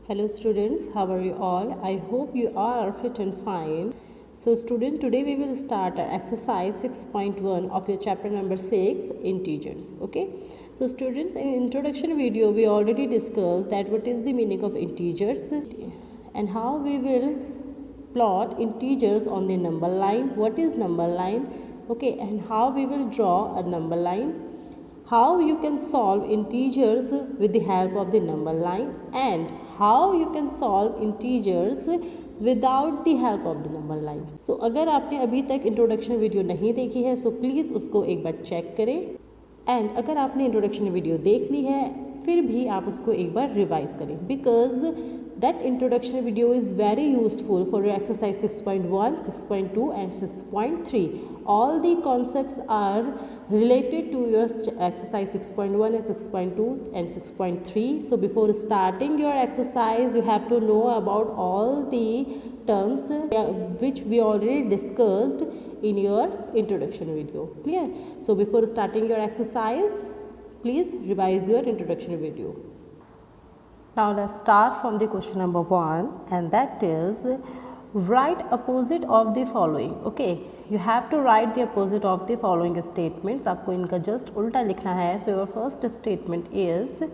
Hello students, how are you all? I hope you are fit and fine. So student, today we will start our exercise 6.1 of your chapter number 6, integers. Okay. So students, in introduction video we already discussed that what is the meaning of integers and how we will plot integers on the number line. What is number line? Okay, and how we will draw a number line. How you can solve integers with the help of the number line and how you can solve integers without the help of the number line. So अगर आपने अभी तक introduction video नहीं देखी है so please उसको एक बार check करें एंड अगर आपने इंट्रोडक्शन वीडियो देख ली है फिर भी आप उसको एक बार रिवाइज करें because that introduction video is very useful for your exercise 6.1, 6.2 and 6.3. All the concepts are related to your exercise 6.1 and 6.2 and 6.3. So before starting your exercise you have to know about all the terms which we already discussed in your introduction video. Clear? So before starting your exercise please revise your introduction video. Now let's start from the question number 1 and that is write opposite of the following. Okay, you have to write the opposite of the following statements. आपको इनका just उल्टा लिखना है. So your first statement is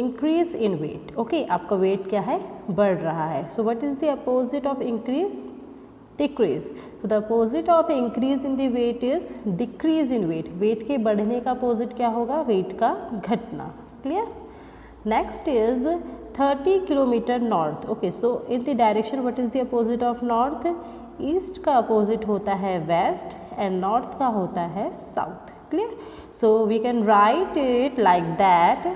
increase in weight. Okay, आपका weight क्या है? बढ़ रहा है. So what is the opposite of increase? Decrease. So the opposite of increase in the weight is decrease in weight. Weight के बढ़ने का opposite क्या होगा? Weight का घटना. Clear? Next is 30 kilometer north. Okay, so in the direction what is the opposite of north? East का opposite होता है west and north का होता है south. Clear? So we can write it like that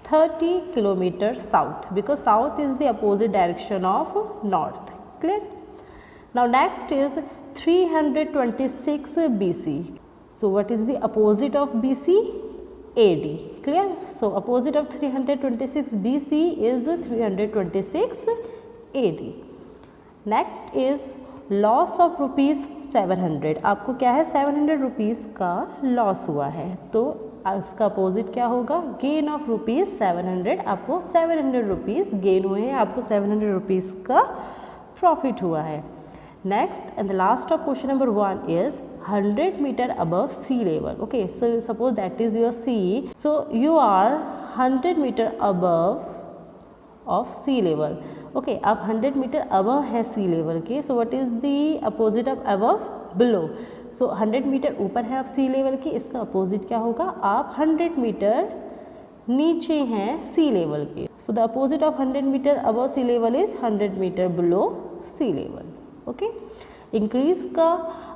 30 kilometer south because south is the opposite direction of north. Clear? Now next is 326 BC. So what is the opposite of BC? AD. Clear? So opposite of 326 BC is 326 AD. Next is loss of rupees 700. आपको क्या है 700 rupees का loss हुआ है तो इसका opposite क्या होगा गेन ऑफ रुपीज़ 700. आपको 700 रुपीज़ गेन हुए हैं आपको 700 रुपीज़ का प्रॉफिट हुआ है. Next and the last of question number 1 is 100 meter above sea level. Okay, so suppose that is your sea. So you are 100 meter above of sea level. Okay, आप 100 meter above है sea level के. So what is the opposite of above? Below. So 100 meter ऊपर है आप sea level के. इसका opposite क्या होगा? आप 100 meter नीचे हैं sea level के. So the opposite of 100 meter above sea level is 100 meter below sea level. Okay, increase का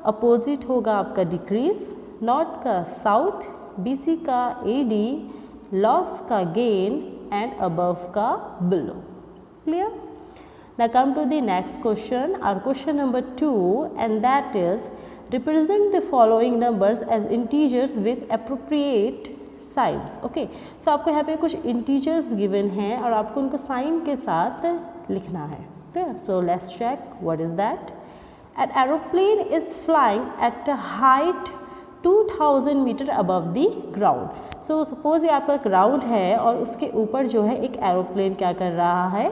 अपोजिट होगा आपका डिक्रीज, नॉर्थ का साउथ, बीसी का एडी, लॉस का गेन एंड अबव का below. Clear? Now come to the next question, our question number 2 and that is represent the following numbers as integers with appropriate signs. Okay, so आपको यहाँ पे कुछ integers given हैं और आपको उनको साइन के साथ लिखना है. Okay, so let's check what is that. An aeroplane is flying at a height 2000 meter above the ground. So suppose ये आपका ग्राउंड है और उसके ऊपर जो है एक एरोप्लेन क्या कर रहा है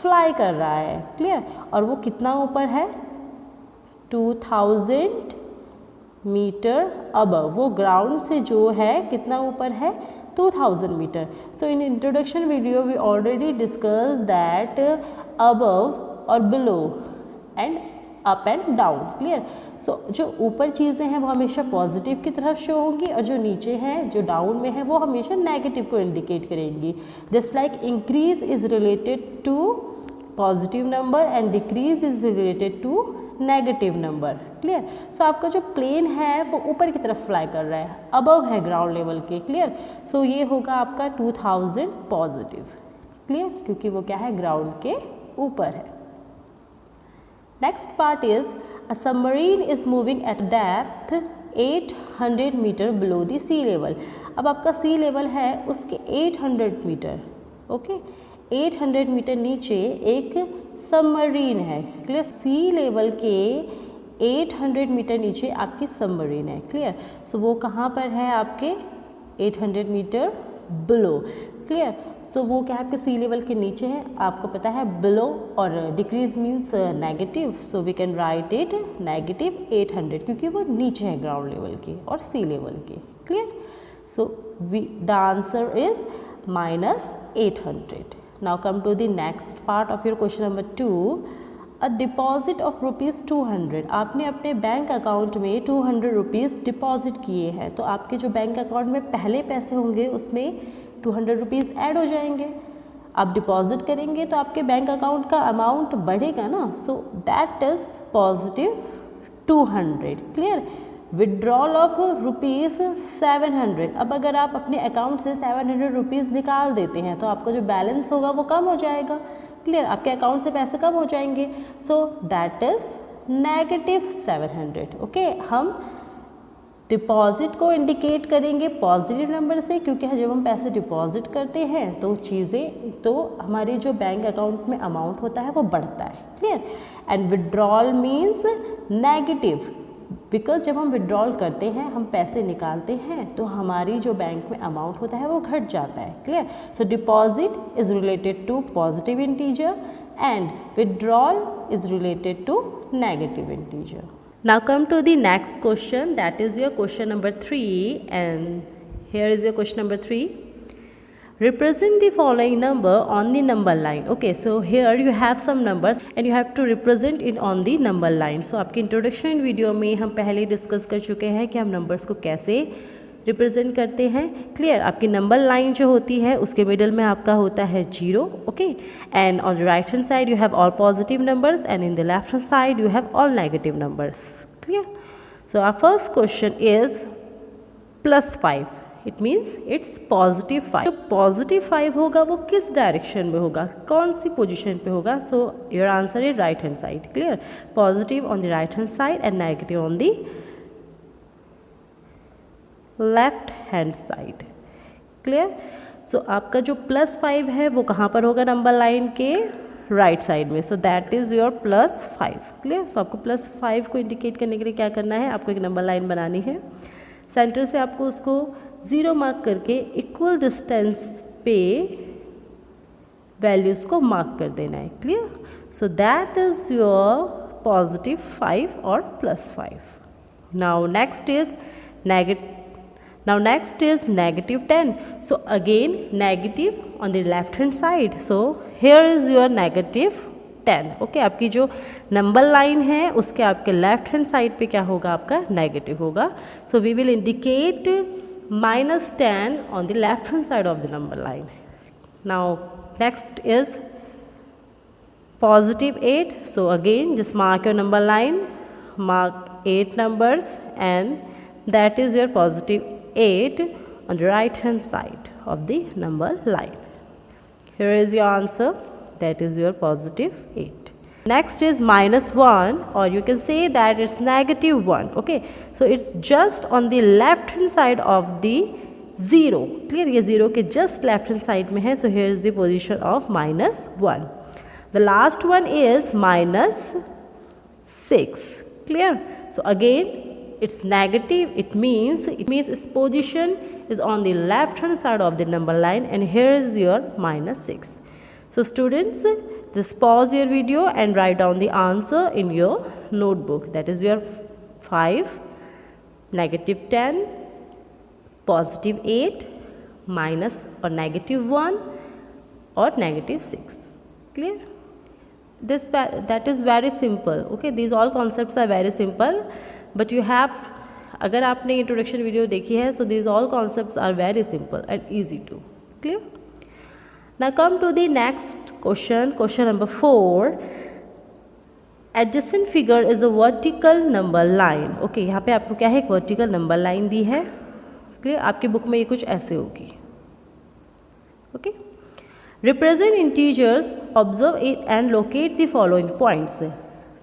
फ्लाई कर रहा है. क्लियर? और वो कितना ऊपर है 2000 मीटर अबव. वो ग्राउंड से जो है कितना ऊपर है 2000 metre. So in introduction video we already discussed that above और below and up and down. Clear? So जो ऊपर चीज़ें हैं वो हमेशा पॉजिटिव की तरफ शो होंगी और जो नीचे हैं जो डाउन में है वो हमेशा नेगेटिव को इंडिकेट करेंगी. Just like increase is related to positive number and decrease is related to negative number. Clear? So आपका जो प्लेन है वो ऊपर की तरफ फ्लाई कर रहा है, अबव है ग्राउंड लेवल के. क्लियर? सो ये होगा आपका 2000 पॉजिटिव. क्लियर? क्योंकि वो क्या है ग्राउंड के ऊपर है. Next part is a submarine is moving at depth 800 metre below the sea level. अब आपका सी लेवल है उसके 800 मीटर. ओके, 800 मीटर नीचे एक सबमरीन है. क्लियर? सी लेवल के 800 मीटर नीचे आपकी सबमरीन है. क्लियर? सो वो कहाँ पर है आपके 800 मीटर बिलो. क्लियर? तो वो क्या है आपके सी लेवल के नीचे है, आपको पता है बिलो, और decrease means negative, so we can write it negative 800 क्योंकि वो नीचे है ग्राउंड लेवल के और सी लेवल के। Clear? So the answer is -800. Now come to the next part of your question number 2. A deposit of ₹200. आपने अपने bank account में 200 रुपीज़ डिपॉजिट किए हैं, तो आपके जो बैंक अकाउंट में पहले पैसे होंगे उसमें 200 रुपीज़ ऐड हो जाएंगे। आप डिपॉजिट करेंगे तो आपके बैंक अकाउंट का अमाउंट बढ़ेगा ना, सो that is +200। Clear? Withdrawal of ₹700। अब अगर आप अपने अकाउंट से 700 रुपीज़ निकाल देते हैं तो आपका जो बैलेंस होगा वो कम हो जाएगा। क्लियर? आपके अकाउंट से पैसे कम हो जाएंगे, सो दैट इज़ -700। ओके, हम डिपॉजिट को इंडिकेट करेंगे पॉजिटिव नंबर से, क्योंकि जब हम पैसे डिपॉजिट करते हैं तो हमारे जो बैंक अकाउंट में अमाउंट होता है वो बढ़ता है। Clear? And withdrawal means negative, because जब हम विड्रॉल करते हैं, हम पैसे निकालते हैं, तो हमारी जो बैंक में अमाउंट होता है वो घट जाता है। Clear? So deposit is related to positive integer and withdrawal is related to negative integer. Now come to the next question, that is your question number 3, and here is your question number 3. Represent the following number on the number line. Okay, so here you have some numbers and you have to represent it on the number line. So आपकी introduction video में हम पहले discuss कर चुके हैं कि हम numbers को कैसे रिप्रेजेंट करते हैं। क्लियर? आपकी नंबर लाइन जो होती है उसके मिडल में आपका होता है 0. Okay, and on the right hand side you have all positive numbers and in the left hand side you have all negative numbers. Clear? So our first question is +5. It means it's +5. जो +5 होगा वो किस direction में होगा, कौन सी position पे होगा? So your answer is right hand side. Clear? Positive on the right hand side and negative on the left hand side. Clear? So आपका जो +5 है वो कहाँ पर होगा? नंबर लाइन के राइट साइड में. So that is your +5. Clear? So आपको +5 को इंडिकेट करने के लिए क्या करना है? आपको एक नंबर लाइन बनानी है. सेंटर से आपको उसको 0 मार्क करके इक्वल डिस्टेंस पे वैल्यूज़ को मार्क कर देना है. Clear? So that is your +5 और +5. Now next is -10. So again negative on the left hand side. So here is your -10. Okay, आपकी जो नंबर लाइन है उसके आपके लेफ्ट हैंड साइड पे क्या होगा? आपका नेगेटिव होगा. So we will indicate -10 on the left hand side of the number line. Now next is +8. So again just mark your number line, mark 8 numbers, and that is your +8 on the right hand side of the number line. Here is your answer, that is your +8. Next is -1, or you can say that it's -1. Okay, so it's just on the left hand side of the 0. Clear? ये 0 के just left hand side में है. So here is the position of -1. The last one is -6. Clear? So again it's negative. It means its position is on the left hand side of the number line, and here is your -6. So students, just pause your video and write down the answer in your notebook. That is your 5, -10, +8, minus or -1 or -6. Clear? That is very simple. Okay, these all concepts are very simple, but you have, अगर आपने introduction video देखी है, so these all concepts are very simple and easy to. Clear? Now come to the next question, question number 4. Adjacent figure is a vertical number line. Okay, यहाँ पे आपको क्या है, एक vertical number line दी है. Clear? आपकी book में ये कुछ ऐसे होगी. Okay? Represent integers, observe it and locate the following points.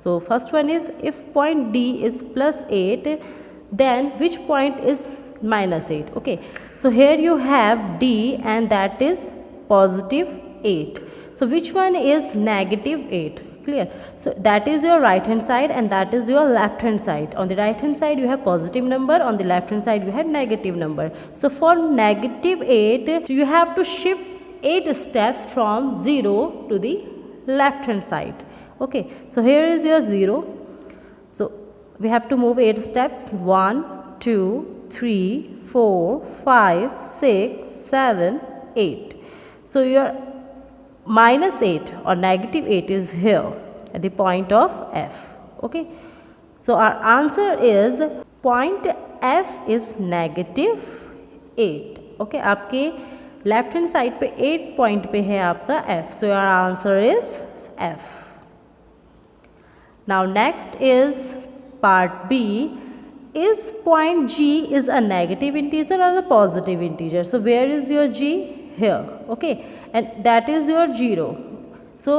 So first one is, if point D is +8, then which point is -8? Okay, so here you have D and that is +8. So which one is -8? Clear? So that is your right hand side and that is your left hand side. On the right hand side you have positive number, on the left hand side you have negative number. So for -8 you have to shift 8 steps from 0 to the left hand side. Okay, so here is your 0. So we have to move 8 steps. 1, 2, 3, 4, 5, 6, 7, 8. So your minus 8 or negative 8 is here at the point of F. Okay, so our answer is point F is negative 8. Okay, आपके left hand side पे 8 point पे है आपका F. So your answer is F. Now next is part B. Is point G is a negative integer or a positive integer? So where is your G? Here. Okay, and that is your 0. So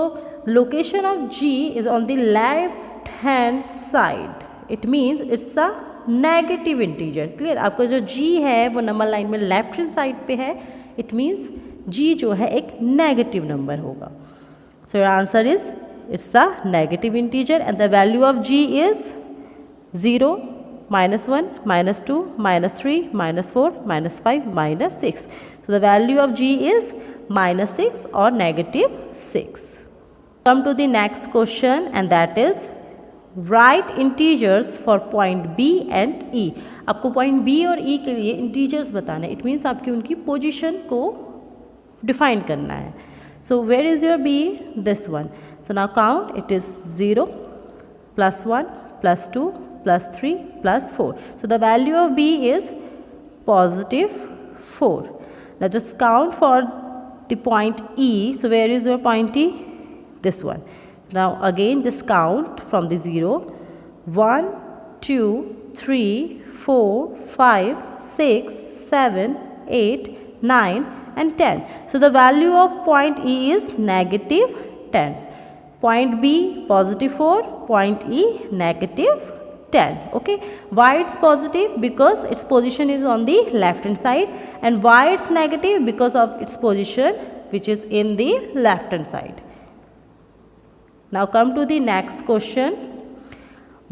location of G is on the left hand side. It means it's a negative integer. Clear? आपका जो G है वो number line में left hand side पे है. It means G जो है एक नेगेटिव नंबर होगा. So your answer is it's a negative integer and the value of G is 0, -1, -2, -3, -4, -5, -6. So the value of G is -6 or -6. Come to the next question and that is write integers for point B and E. आपको point B और E के लिए integers बताना है. It means आपकी उनकी position को define करना है. So where is your B? This one. So now count. It is 0, +1, +2, +3, +4. So the value of B is positive 4. Now just count for the point E. So where is your point E? This one. Now again just count from the 0. 1, 2, 3, 4, 5, 6, 7, 8, 9 and 10. So the value of point E is negative 10. Point B positive 4, point E negative 10. Okay, why it's positive? Because its position is on the left hand side. And why it's negative? Because of its position which is in the left hand side. Now come to the next question.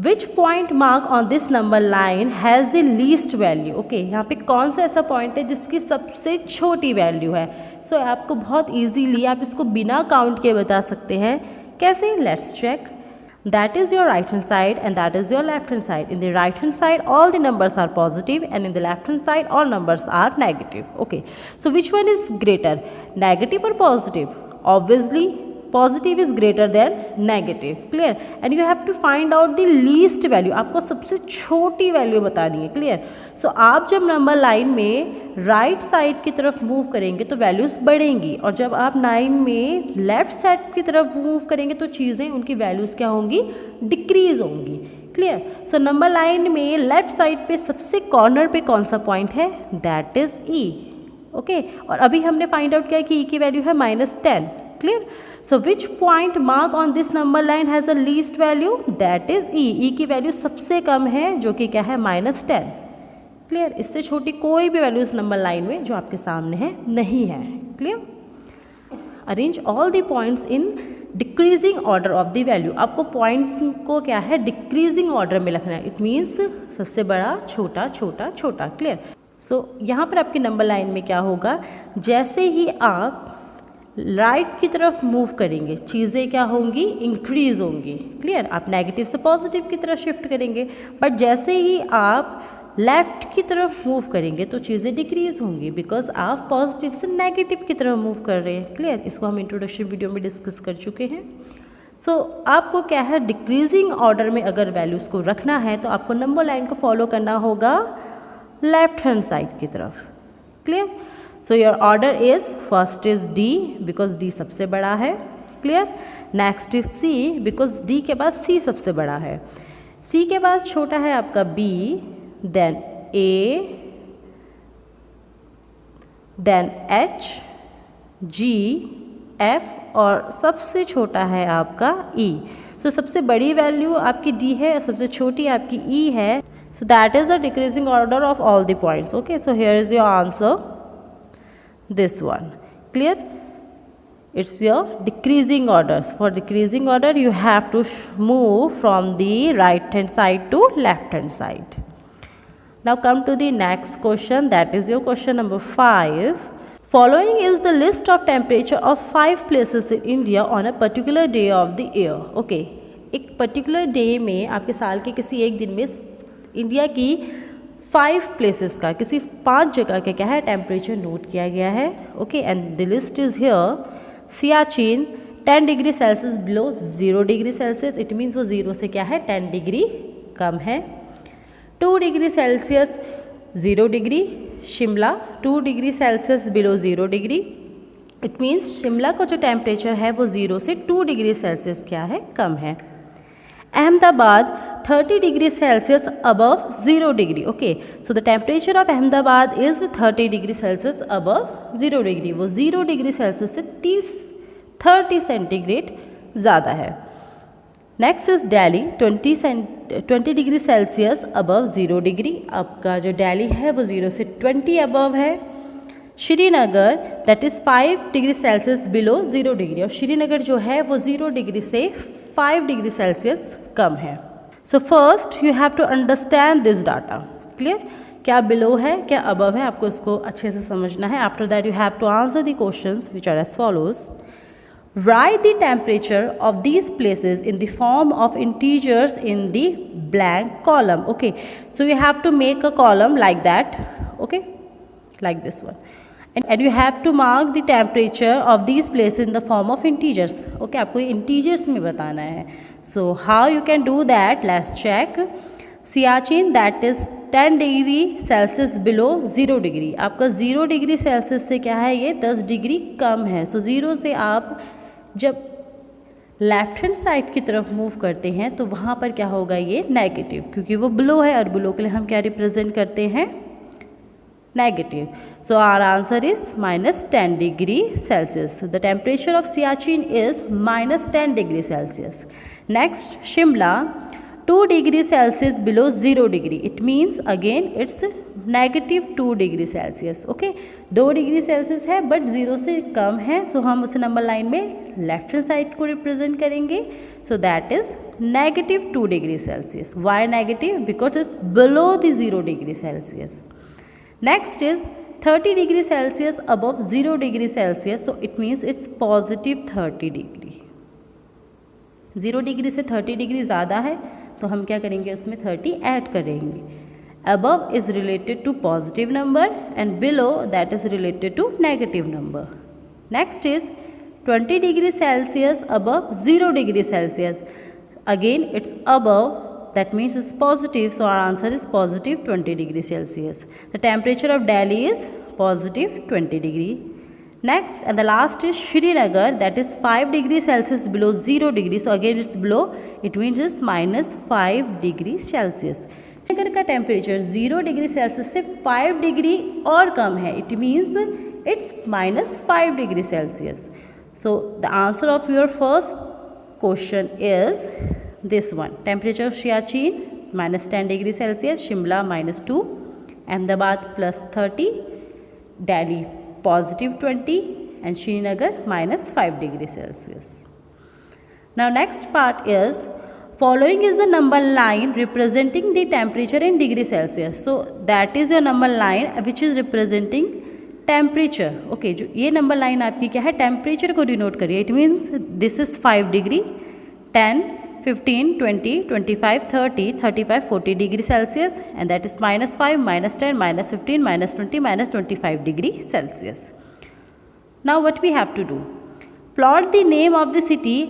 Which point mark on this number line has the least value? Okay, यहाँ पे कौन सा ऐसा point है जिसकी सबसे छोटी value है? So आपको बहुत इजीली आप इसको बिना काउंट के बता सकते हैं. कैसे? Let's check. That is your right hand side and that is your left hand side. In the right hand side all the numbers are positive and in the left hand side all numbers are negative. Okay, so which one is greater, negative or positive? Obviously positive is greater than negative. Clear? And you have to find out the least value. आपको सबसे छोटी value बतानी है. Clear? So आप जब number line में right side की तरफ मूव करेंगे तो वैल्यूज़ बढ़ेंगी और जब आप लाइन में लेफ्ट साइड की तरफ मूव करेंगे तो चीज़ें उनकी वैल्यूज़ क्या होंगी? डिक्रीज होंगी. क्लियर? सो नंबर लाइन में लेफ्ट साइड पे सबसे कॉर्नर पे कौन सा पॉइंट है? That is E. ओके, और अभी हमने फाइंड आउट किया कि E की वैल्यू है -10. Clear? So which point mark on this number line has a least value? That is E. E की वैल्यू सबसे कम है जो कि क्या है? -10. क्लियर? इससे छोटी कोई भी वैल्यू इस नंबर लाइन में जो आपके सामने है नहीं है. Clear? Arrange all the points in decreasing order of the value. आपको पॉइंट्स को क्या है? डिक्रीजिंग ऑर्डर में लिखना है. इट मीन्स सबसे बड़ा, छोटा, छोटा, छोटा. क्लियर? सो यहाँ पर आपकी नंबर लाइन में क्या होगा? जैसे ही आप राइट की तरफ मूव करेंगे चीज़ें क्या होंगी? इंक्रीज होंगी. क्लियर? आप नेगेटिव से पॉजिटिव की तरफ शिफ्ट करेंगे, बट जैसे ही आप लेफ़्ट की तरफ मूव करेंगे तो चीज़ें डिक्रीज होंगी बिकॉज आप पॉजिटिव से नेगेटिव की तरफ मूव कर रहे हैं. क्लियर? इसको हम इंट्रोडक्शन वीडियो में डिस्कस कर चुके हैं. सो आपको क्या है? डिक्रीजिंग ऑर्डर में अगर वैल्यूज़ को रखना है तो आपको नंबर लाइन को फॉलो करना होगा लेफ्ट हैंड साइड की तरफ. Clear? So your order is first is D because D सबसे बड़ा है. Clear? Next is C because D के बाद C सबसे बड़ा है. C के बाद छोटा है आपका B, then A, then H, G, F और सबसे छोटा है आपका E. सो सबसे बड़ी वैल्यू आपकी D है, सबसे छोटी आपकी E है. So that is the decreasing order of all the points. Okay, so here is your answer, this one. Clear? It's your decreasing order. For decreasing order you have to move from the right hand side to left hand side. Now come to the next question, that is your question number 5. Following is the list of temperature of 5 places in India on a particular day of the year. Okay, एक particular day में आपके साल के किसी एक दिन में India की 5 प्लेसेस का, किसी 5 जगह का क्या है, टेम्परेचर नोट किया गया है. Okay, and the list is here. Siachen 10 degree Celsius below 0 degree Celsius, it means वो 0 से क्या है 10 डिग्री कम है. 2 degree Celsius 0 degree Shimla, 2 degree Celsius below 0 degree, it means Shimla का जो टेम्परेचर है वो 0 से 2 डिग्री सेल्सियस क्या है कम है. Ahmedabad 30 degree Celsius above 0 degree. Okay, so the temperature of Ahmedabad is 30 degree Celsius above 0 degree. वो 0 degree Celsius से 30 सेंटीग्रेड ज़्यादा है. Next is Delhi 20 degree Celsius above 0 degree. आपका जो दिल्ली है वो 0 से 20 अबव है. Srinagar that is 5 degree Celsius below 0 degree, और श्रीनगर जो है वो 0 डिग्री से 5 डिग्री सेल्सियस कम है. So first you have to understand this data. Clear, क्या बिलो है क्या अबव है, आपको इसको अच्छे से समझना है. After that you have to answer the questions which are as follows. Write the temperature of these places in the form of integers in the blank column. Okay, so you have to make a column like that. Okay, like this one, and you have to mark the temperature of these places in the form of integers. Okay, आपको integers में बताना है. So how you can do that? Let's check. Siachen that is 10 degree Celsius below 0 degree. आपका 0 degree Celsius से क्या है ये 10 degree कम है. सो 0 से आप जब लेफ्ट हैंड साइड की तरफ मूव करते हैं तो वहाँ पर क्या होगा ये नेगेटिव, क्योंकि वो बिलो है और बिलो के लिए हम क्या रिप्रेजेंट करते हैं negative. So our answer is -10 degree Celsius. The temperature of Siachen is -10 degree Celsius. Next Shimla 2 degree Celsius below 0 degree, it means again it's -2 degree Celsius. Okay, 2 degree Celsius है बट 0 से कम है, सो हम उस नंबर लाइन में लेफ्ट हैंड साइड को रिप्रेजेंट करेंगे. So that is -2 degree Celsius. Why negative? Because it's below the 0 degree Celsius. Next is 30 degree Celsius above 0 degree Celsius, so it means it's +30 degree. 0 degree से 30 degree ज़्यादा है तो हम क्या करेंगे उसमें 30 ऐड करेंगे. above is related to positive number and below that is related to negative number. Next is 20 degree Celsius above 0 degree Celsius. Again it's above, that means it's positive, so our answer is positive 20 degree Celsius. The temperature of Delhi is positive 20 degree. Next and the last is Srinagar, that is 5 degree Celsius below 0 degree, so again it's below, it means it's -5 degree Celsius. Srinagar का temperature 0 degree Celsius से 5 degree और कम है, it means it's -5 degree Celsius. So the answer of your first question is this one. Temperature of Siachen -10 degree Celsius, Shimla -2, Ahmedabad +30, Delhi +20 and Srinagar -5 degree Celsius. Now next part is following is the number line representing the temperature in degree Celsius. So that is your number line which is representing temperature. Okay, जो ये number line आपकी क्या है temperature को denote करिए. It means this is 5 degree, 10, 15, 20, 25, 30, 35, 40 degree Celsius, and that is -5, -10, -15, -20, -25 degree Celsius. Now what we have to do? Plot the name of the city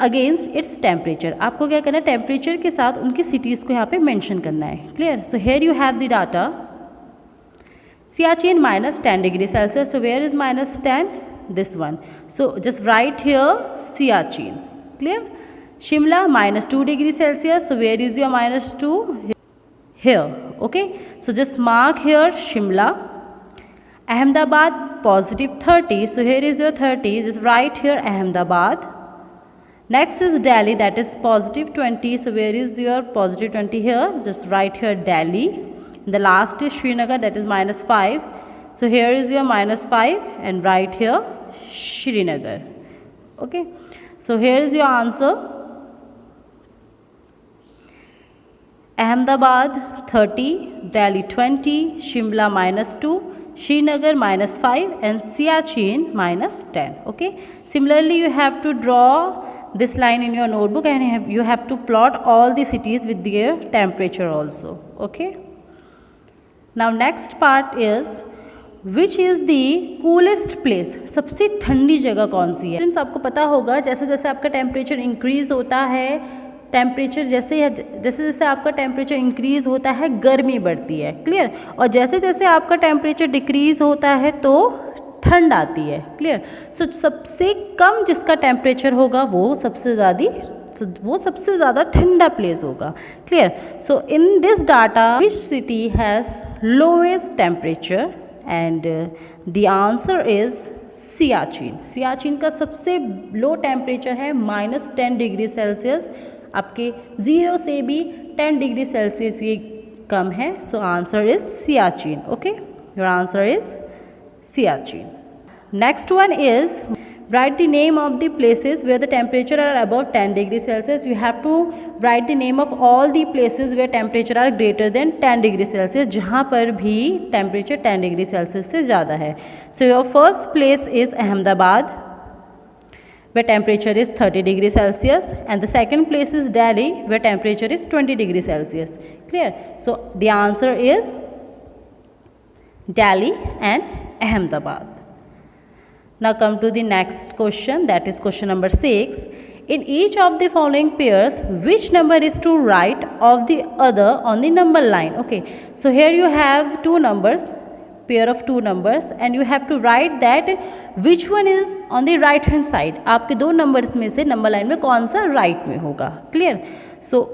against its temperature. आपको क्या करना है, temperature के साथ उनकी सिटीज़ को यहाँ पे मेंशन करना है. Clear? So here you have the data. Siachen -10 degree Celsius, so where is -10? This one. So just write here Siachen. Clear? Shimla -2 degree Celsius, so where is your -2? Here. Okay, so just mark here Shimla. Ahmedabad +30, so here is your 30, just write here Ahmedabad. Next is Delhi, that is +20, so where is your +20 here? Just write here Delhi. And the last is Srinagar, that is -5, so here is your -5 and write here Srinagar. Okay, so here is your answer. Ahmedabad 30, Delhi 20, Shimla -2, Srinagar -5 and Siachen -10. Okay, similarly you have to draw this line in your notebook and you have to plot all the cities with their temperature also. Okay, now next part is which is the coolest place, सबसे ठंडी जगह कौन सी है। Friends आपको पता होगा जैसे जैसे आपका टेम्परेचर इंक्रीज़ होता है, टेम्परेचर जैसे जैसे आपका टेम्परेचर इंक्रीज़ होता है गर्मी बढ़ती है, क्लियर, और जैसे जैसे आपका टेम्परेचर डिक्रीज़ होता है तो ठंड आती है, क्लियर। सो सबसे कम जिसका टेम्परेचर होगा वो सबसे ज़्यादा ठंडा प्लेस होगा, clear. So in this data which city has lowest temperature and the answer is Siachen. Siachen का सबसे लो टेम्परेचर है -10 डिग्री सेल्सियस, आपके 0 से भी 10 डिग्री सेल्सियस ये कम है। So answer is Siachen. Okay, your answer is Siachen. Next one is write the name of the places where the temperature are above 10 degree Celsius. You have to write the name of all the places where temperature are greater than 10 degree Celsius, जहाँ पर भी temperature 10 degree Celsius से ज़्यादा है. So your first place is Ahmedabad, where temperature is 30 degree Celsius, and the second place is Delhi, where temperature is 20 degree Celsius. Clear? So the answer is Delhi and Ahmedabad. Now come to the next question, that is question number 6. In each of the following pairs, which number is to right of the other on the number line? Okay, so here you have two numbers, pair of two numbers, and you have to write that which one is on the right hand side. आपके दो numbers में से number line में कौन सा right में होगा, clear? So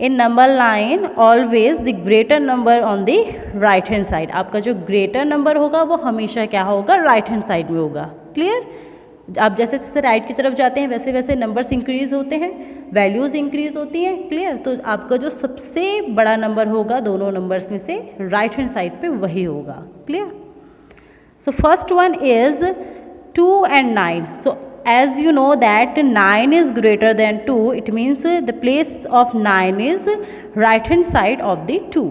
in number line always the greater number on the right hand side. आपका जो greater number होगा वो हमेशा क्या होगा, right hand side में होगा, clear? आप जैसे जैसे राइट की तरफ जाते हैं वैसे वैसे नंबर्स इंक्रीज होते हैं, वैल्यूज़ इंक्रीज होती हैं, क्लियर। तो आपका जो सबसे बड़ा नंबर होगा दोनों नंबर्स में से राइट हैंड साइड पे वही होगा, clear. So first one is 2 and 9. So as you know that 9 is greater than 2, it means the place of 9 is right hand side of the 2.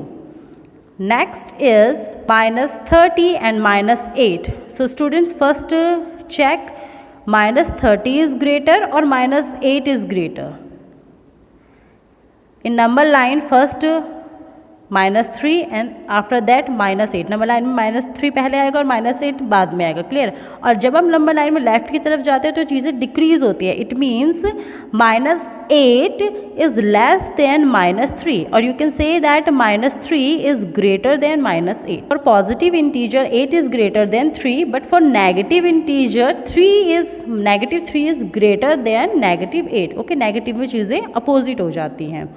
Next is -30 and -8. So students first check -30 is greater or -8 is greater. In number line first -3 and after that -8. Number line में -3 पहले आएगा और -8 बाद में आएगा, clear. और जब हम नंबर लाइन में लेफ्ट की तरफ जाते हैं तो चीज़ें डिक्रीज होती है, it means -8 is less than -3 और you can say that -3 is greater then -8. For positive integer 8 is greater then 3, but for negative integer -3 is greater then -8. Okay, negative में चीज़ें अपोजिट हो जाती हैं।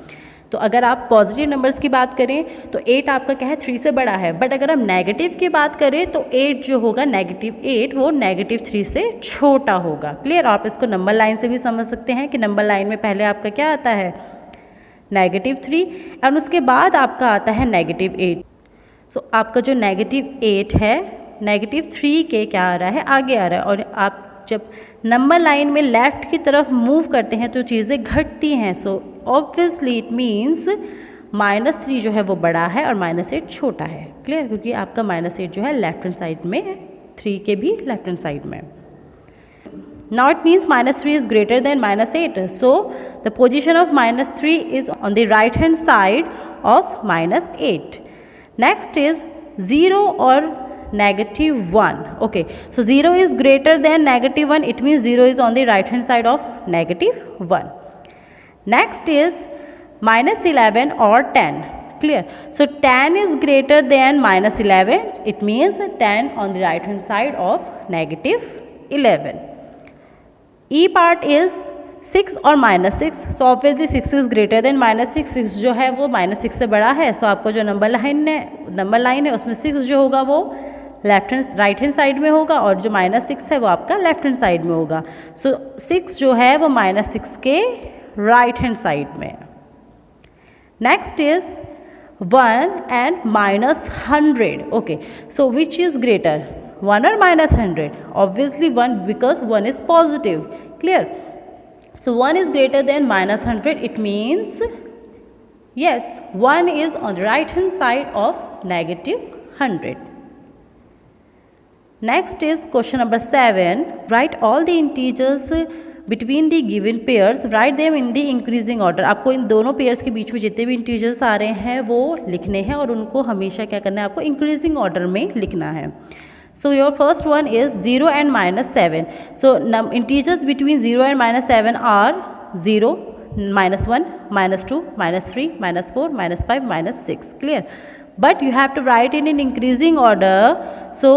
तो अगर आप पॉजिटिव नंबर्स की बात करें तो 8 आपका क्या है, 3 से बड़ा है, बट अगर हम नेगेटिव की बात करें तो 8 जो होगा -8 वो -3 से छोटा होगा, क्लियर। आप इसको नंबर लाइन से भी समझ सकते हैं कि नंबर लाइन में पहले आपका क्या आता है, -3 और उसके बाद आपका आता है -8. सो आपका जो -8 है -3 के क्या आ रहा है, आगे आ रहा है। और आप जब नंबर लाइन में लेफ़्ट की तरफ मूव करते हैं तो चीज़ें घटती हैं। सो ऑब्वियसली इट मीन्स -3 जो है वो बड़ा है और -8 छोटा है, क्लियर, क्योंकि आपका -8 जो है लेफ्ट हैंड साइड में है, 3 के भी लेफ्ट हैंड साइड में। Now it means -3 is greater then -8. So the position of -3 is on the right hand side of -8. Next is 0 और -1. Okay, so 0 is greater than -1, it means 0 is on the right hand side of -1. Next is -11 or 10, clear. So 10 is greater than -11, it means 10 on the right hand side of -11. E part is 6 और -6. So obviously 6 is greater than -6. 6 जो है वो -6 से बड़ा है। So आपको जो number line है उसमें 6 जो होगा वो राइट हैंड साइड में होगा और जो -6 है वो आपका लेफ्ट हैंड साइड में होगा। सो 6 जो है वो -6 के राइट हैंड साइड में। Next is 1 and -100. Okay, so which is greater, 1 और -100? Obviously 1, because 1 is positive, clear. So 1 is greater than -100, it means yes, 1 is on the right hand side of -100. Next is question number 7. Write all the integers between the given pairs. Write them in the increasing order. आपको इन दोनों pairs के बीच में जितने भी integers आ रहे हैं वो लिखने हैं और उनको हमेशा क्या करना है, आपको इंक्रीजिंग ऑर्डर में लिखना है. So your first one is 0 and -7. So integers between 0 and -7 are 0, -1, -2, -3, -4, -5, -6. Clear? But you have to write it in increasing order. So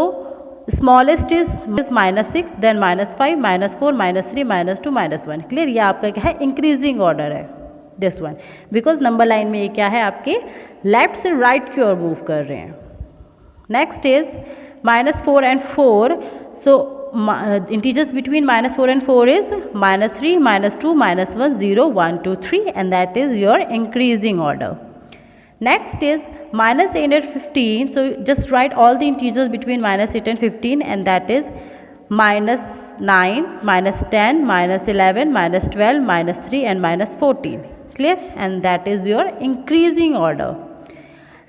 smallest is -6, then -5, -4, -3, -2, -1. Clear? ये आपका क्या है, इंक्रीजिंग ऑर्डर है this one, because number line में ये क्या है, आपके लेफ्ट से राइट की ओर मूव कर रहे हैं. Next is -4 and 4. So integers between -4 and 4 is -3, -2, -1, 0, 1, 2, 3, and that is your increasing order. Next is -8 and 15. So just write all the integers between -8 and 15, and that is -9, -10, -11, -12, -3, and -14. Clear? And that is your increasing order.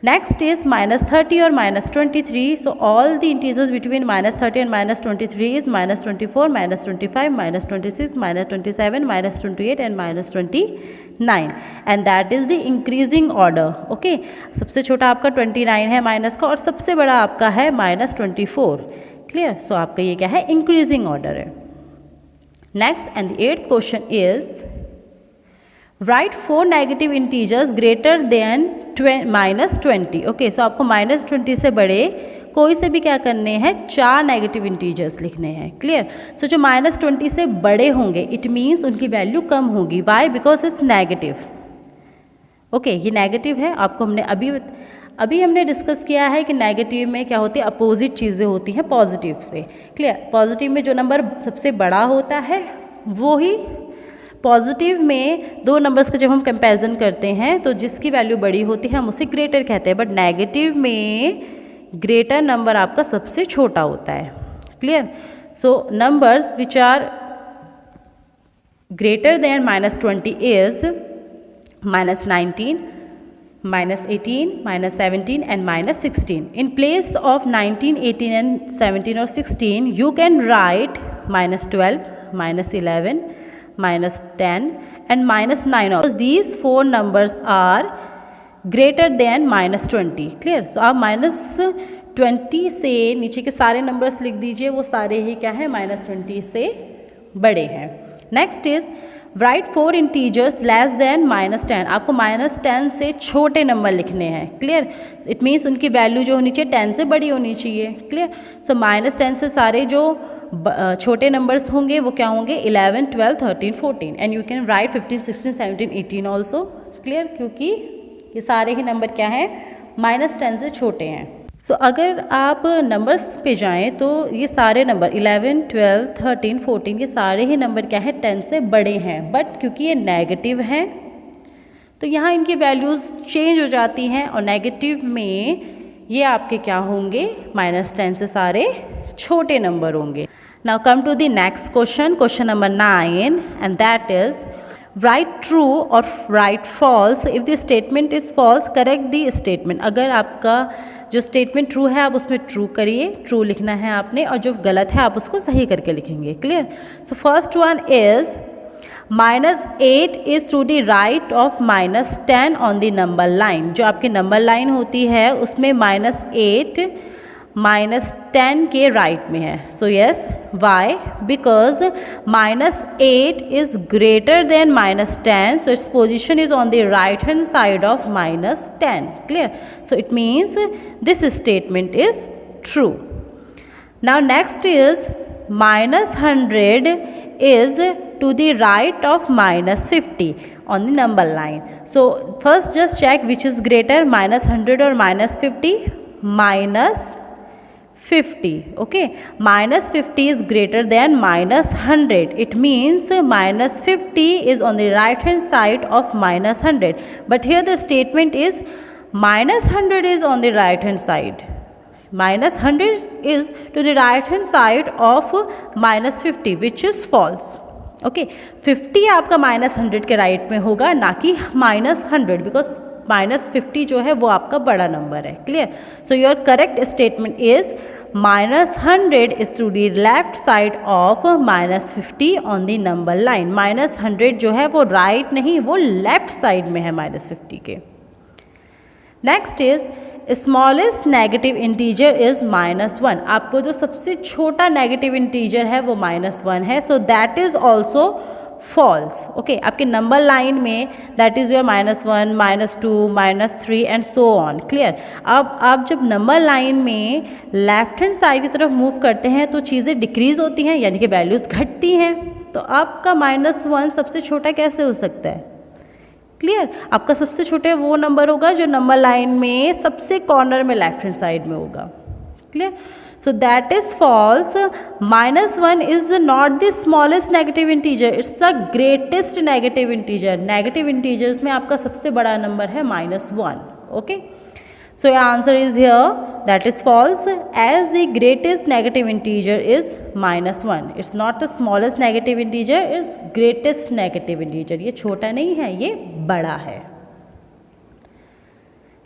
Next is -30 or -23. So all the integers between -30 and -23 is -24, -25, -26, -27, -28, and -29. And that is the increasing order. Okay. सबसे छोटा आपका 29 है minus का और सबसे बड़ा आपका है -24. Clear? So आपका ये क्या है, increasing order है. Next and the 8th question is write 4 negative integers greater than -20. Okay, so आपको -20 से बड़े कोई से भी क्या करने हैं, 4 नेगेटिव इंटीजर्स लिखने हैं. क्लियर? सो जो -20 से बड़े होंगे इट मीन्स उनकी वैल्यू कम होगी. Why? Because it's negative. Okay, ये नेगेटिव है. आपको हमने अभी हमने डिस्कस किया है कि नेगेटिव में क्या होती है, अपोजिट चीज़ें होती हैं पॉजिटिव से. क्लियर? पॉजिटिव में जो नंबर सबसे बड़ा होता है वो ही, पॉजिटिव में दो नंबर्स का जब हम कंपैरिजन करते हैं तो जिसकी वैल्यू बड़ी होती है हम उसे ग्रेटर कहते हैं. बट नेगेटिव में ग्रेटर नंबर आपका सबसे छोटा होता है. Clear? So numbers which are greater than -20 is -19, -18, -17 and -16. In place of 19, 18 and 17 or 16, you can write -12, -11, -10 and -9 also. These 4 numbers are greater than -20. Clear? So आप -20 से नीचे के सारे नंबर्स लिख दीजिए, वो सारे ही क्या है, -20 से बड़े हैं. Next is write 4 integers less than -10. आपको -10 से छोटे नंबर लिखने हैं. क्लियर? इट मीन्स उनकी वैल्यू जो होनी चाहिए 10 से बड़ी होनी चाहिए. क्लियर? सो -10 से सारे जो छोटे नंबर्स होंगे वो क्या होंगे, 11, 12, 13, 14 and you can write 15, 16, 17, 18 also. Clear? क्योंकि ये सारे ही नंबर क्या हैं, -10 से छोटे हैं. सो अगर आप नंबर्स पे जाएं तो ये सारे नंबर 11, 12, 13, 14 ये सारे ही नंबर क्या है, 10 से बड़े हैं. बट क्योंकि ये नेगेटिव हैं तो यहाँ इनकी वैल्यूज़ चेंज हो जाती हैं और नेगेटिव में ये आपके क्या होंगे, -10 से सारे छोटे नंबर होंगे. Now come to the next question number 9 and that is write true or write false. if the statement is false, correct the statement. अगर आपका जो स्टेटमेंट ट्रू है आप उसमें ट्रू करिए, ट्रू लिखना है आपने, और जो गलत है आप उसको सही करके लिखेंगे. Clear? So first one is -8 is to the right of -10 on the number line. जो आपकी नंबर लाइन होती है उसमें -8 -10 के राइट में है. So yes, why? Because -8 is greater than -10, so it's position is on the right hand side of -10. Clear? So it means this statement is true. Now next is -100 is to the right of -50 on the number line. So first just check which is greater, -100 or -50. -50. Okay, -50 is greater than -100. It means -50 is on the right hand side of -100. But here the statement is -100 is on the right hand side. -100 is to the right hand side of -50, which is false. Okay, 50 आपका -100 के right में होगा, ना कि -100, because -50 जो है वो आपका बड़ा नंबर है. Clear? So your correct statement is -100 is to the left side of -50 on the number line. -100 जो है वो राइट नहीं, वो लेफ्ट साइड में है -50 के. Next is smallest negative integer is -1. आपको जो सबसे छोटा नेगेटिव इंटीजर है वो -1 है. So that is also false. Okay, आपके नंबर लाइन में that is your -1, -2, -3 and so on. Clear. अब आप जब नंबर लाइन में लेफ्ट हैंड साइड की तरफ मूव करते हैं तो चीज़ें डिक्रीज होती हैं, यानी कि वैल्यूज़ घटती हैं. तो आपका -1 सबसे छोटा कैसे हो सकता है? क्लियर. आपका सबसे छोटे वो नंबर होगा जो नंबर लाइन में सबसे कॉर्नर में लेफ्ट हैंड साइड में होगा. Clear. So that is false. -1 is not the smallest negative integer. It's the greatest negative integer. Negative integers में आपका सबसे बड़ा नंबर है -1. Okay. So your answer is here. That is false. As the greatest negative integer is -1. It's not the smallest negative integer. It's greatest negative integer. ये छोटा नहीं है, ये बड़ा है.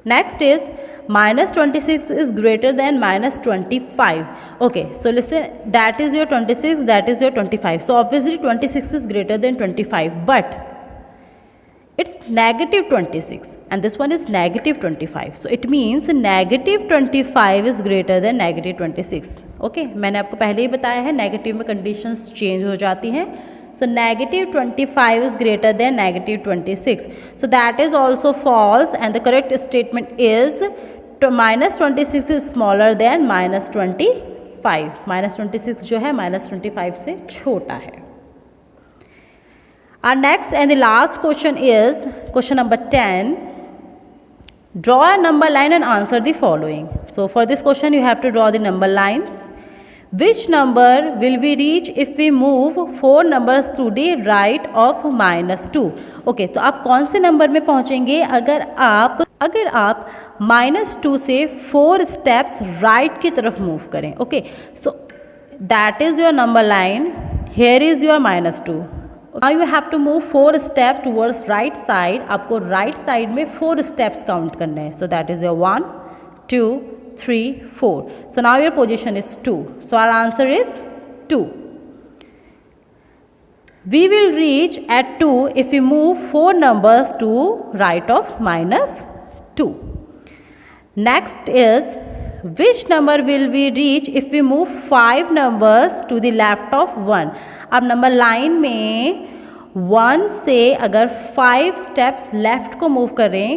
Next is -26 is greater than -25. Okay, so listen, that is your 26, that is your 25. So obviously 26 is greater than 25, but it's -26 and this one is -25. So it means -25 is greater than -26. Okay, मैंने आपको पहले ही बताया है negative में conditions change हो जाती हैं. So -25 is greater than -26. So that is also false and the correct statement is -26 is smaller than -25. -26 जो है -25 से छोटा है. Our next and the last question is question number 10. Draw a number line and answer the following. So for this question you have to draw the number lines. Which number will we reach if we move 4 numbers to the right of -2? Okay, तो आप कौन से number में पहुंचेंगे अगर आप -2 से 4 steps right की तरफ मूव करें. Okay, so that is your number line. Here is your -2. Now you have to move 4 step towards right side. आपको राइट साइड में 4 स्टेप्स काउंट करने हैं. So that is your 1, 2, 3, 4. So now your position is 2. So our answer is 2. We will reach at 2 if we move 4 numbers to right of -2. Next is which number will we reach if we move 5 numbers to the left of 1. अब number line में 1 से अगर 5 steps left को move करें,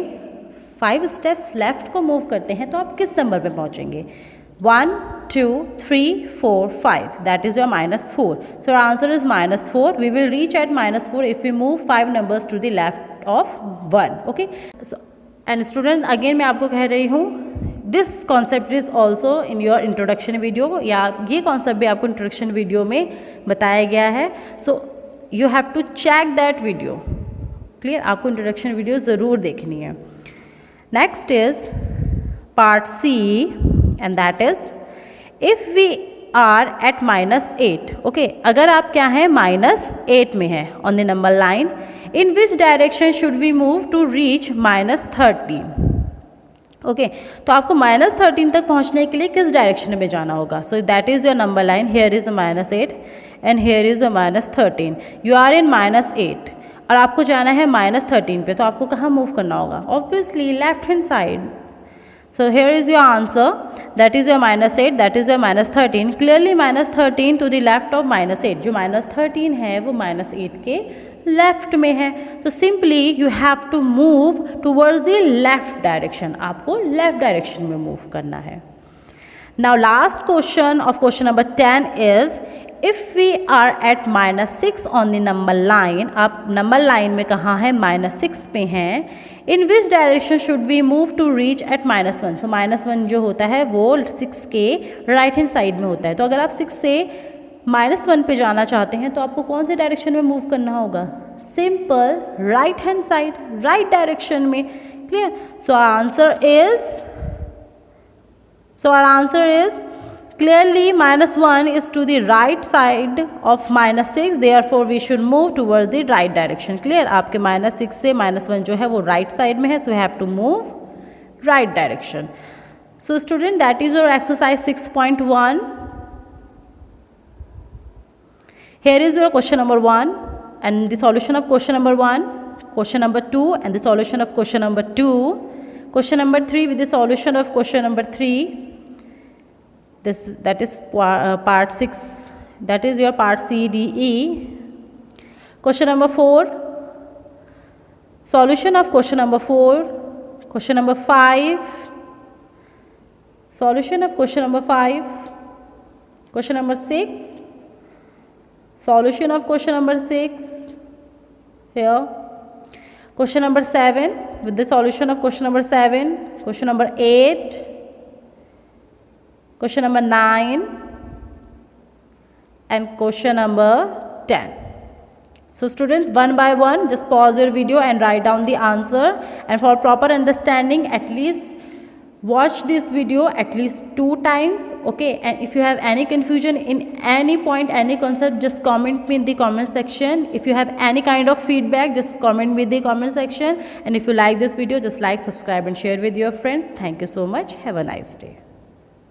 5 steps left को move करते हैं तो आप किस नंबर पे पहुंचेंगे? 1, 2, 3, 4, 5. That is your -4. So your answer is -4. We will reach at -4 if you move 5 numbers to the left of 1. Okay, so and student again मैं आपको कह रही हूँ this concept is also in your introduction video, या ये concept भी आपको introduction video में बताया गया है. So you have to check that video. Clear. आपको इंट्रोडक्शन वीडियो ज़रूर देखनी है. Next is part C, and that is if we are at -8. Okay, अगर आप क्या हैं -8 में हैं on the number line, in which direction should we move to reach -13? Okay, तो आपको -13 तक पहुंचने के लिए किस डायरेक्शन में जाना होगा? So that is your number line. Here is -8 and here is -13. You are in -8 और आपको जाना है -13 पे, तो आपको कहाँ मूव करना होगा? Obviously left hand side. So here is your answer. That is your -8, that is your -13. Clearly -13 to the left of -8. जो -13 है वो -8 के लेफ्ट में है. तो simply you have to move towards the left direction. आपको लेफ्ट डायरेक्शन में move करना है. Now last question of question number 10 is if we are at -6 on the number line. आप नंबर लाइन में कहाँ हैं? -6 पे हैं. In which direction should we move to reach at -1? तो -1 जो होता है वो 6 के राइट हैंड साइड में होता है. तो अगर आप 6 से -1 पे जाना चाहते हैं तो आपको कौन से डायरेक्शन में मूव करना होगा? Simple right hand side, right direction में. Clear. So our answer is clearly -1 is to the right side of -6, therefore we should move towards the right direction. Clear. आपके -6 से -1 जो है वो right side में है, so you have to move right direction. So student, that is your exercise 6.1. Here is your question number 1 and the solution of question number 1, question number 2 and the solution of question number 2, question number 3 with the solution of question number 3. That is part 6, that is your part C, D, E. Question number 4, solution of question number 4, question number 5, solution of question number 5, question number 6, solution of question number 6, here, question number 7 with the solution of question number 7, question number 8, question number 9 and question number 10. So students, one by one just pause your video and write down the answer, and for proper understanding at least watch this video at least 2 times, okay? And if you have any confusion in any point, any concept, just comment me in the comment section. If you have any kind of feedback, just comment me in the comment section. And if you like this video, just like, subscribe and share with your friends. Thank you so much. Have a nice day.